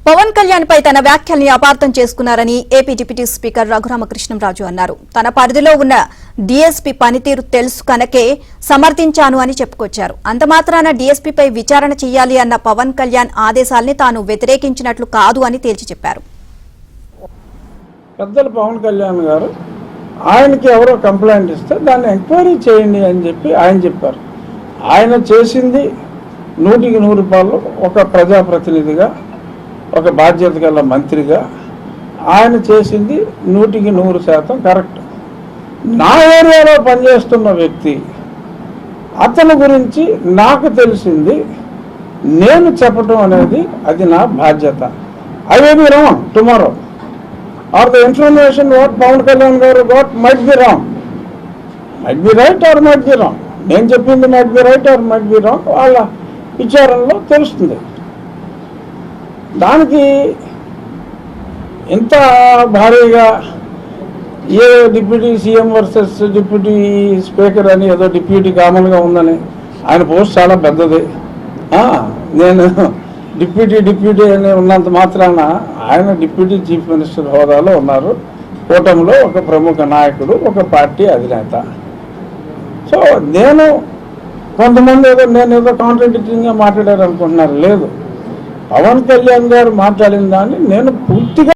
పవన్ కళ్యాణ్ పై తన వ్యాఖ్యల్ని అపార్థం చేసుకున్నారని ఏపీ డిప్యూటీ స్పీకర్ రఘురామకృష్ణంరాజు అన్నారు. తన పరిధిలో ఉన్న డీఎస్పీ పనితీరు తెలుసు కనుకే సమర్థించాను అని చెప్పుకొచ్చారు. అంతమాత్రాన డీఎస్పీపై విచారణ చేయాలి అన్న పవన్ కళ్యాణ్ ఆదేశాల్ని తాను వ్యతిరేకించినట్లు కాదు అని తేల్చి చెప్పారు. పెద్దలు పవన్ కళ్యాణ్ గారు ఆయనకి ఎవరో కంప్లైంట్ ఇస్తే దాన్ని ఎంక్వైరీ చేయండి అని చెప్పి ఆయన చెప్పారు. ఆయన చేసింది 100కి 100 ఒక ప్రజాప్రతినిధిగా, ఒక బాధ్యత గల మంత్రిగా ఆయన చేసింది 100కి 100% కరెక్ట్. నా ఏరియాలో పనిచేస్తున్న వ్యక్తి, అతని గురించి నాకు తెలిసింది నేను చెప్పటం అనేది అది నా బాధ్యత. I may be wrong tomorrow, or the information what Pawan Kalyan గారు got might be wrong, might be right or might be wrong. నేను చెప్పింది might be right or might be wrong, వాళ్ళ విచారణలో తెలుస్తుంది. దానికి ఇంత భారీగా ఏ deputy CM versus deputy speaker అని ఏదో డిప్యూటీ కామన్గా ఉందని, ఆయన పోస్ట్ చాలా పెద్దది. నేను డిప్యూటీ అని ఉన్నంత మాత్రాన ఆయన డిప్యూటీ చీఫ్ మినిస్టర్ హోదాలో ఉన్నారు. కూటమిలో ఒక ప్రముఖ నాయకుడు, ఒక పార్టీ అధినేత. సో నేను కొంతమంది నేను కాంట్రడిక్టింగ్గా మాట్లాడారు అనుకుంటున్నారు. లేదు, పవన్ కళ్యాణ్ గారు మాట్లాడిన దాన్ని నేను పూర్తిగా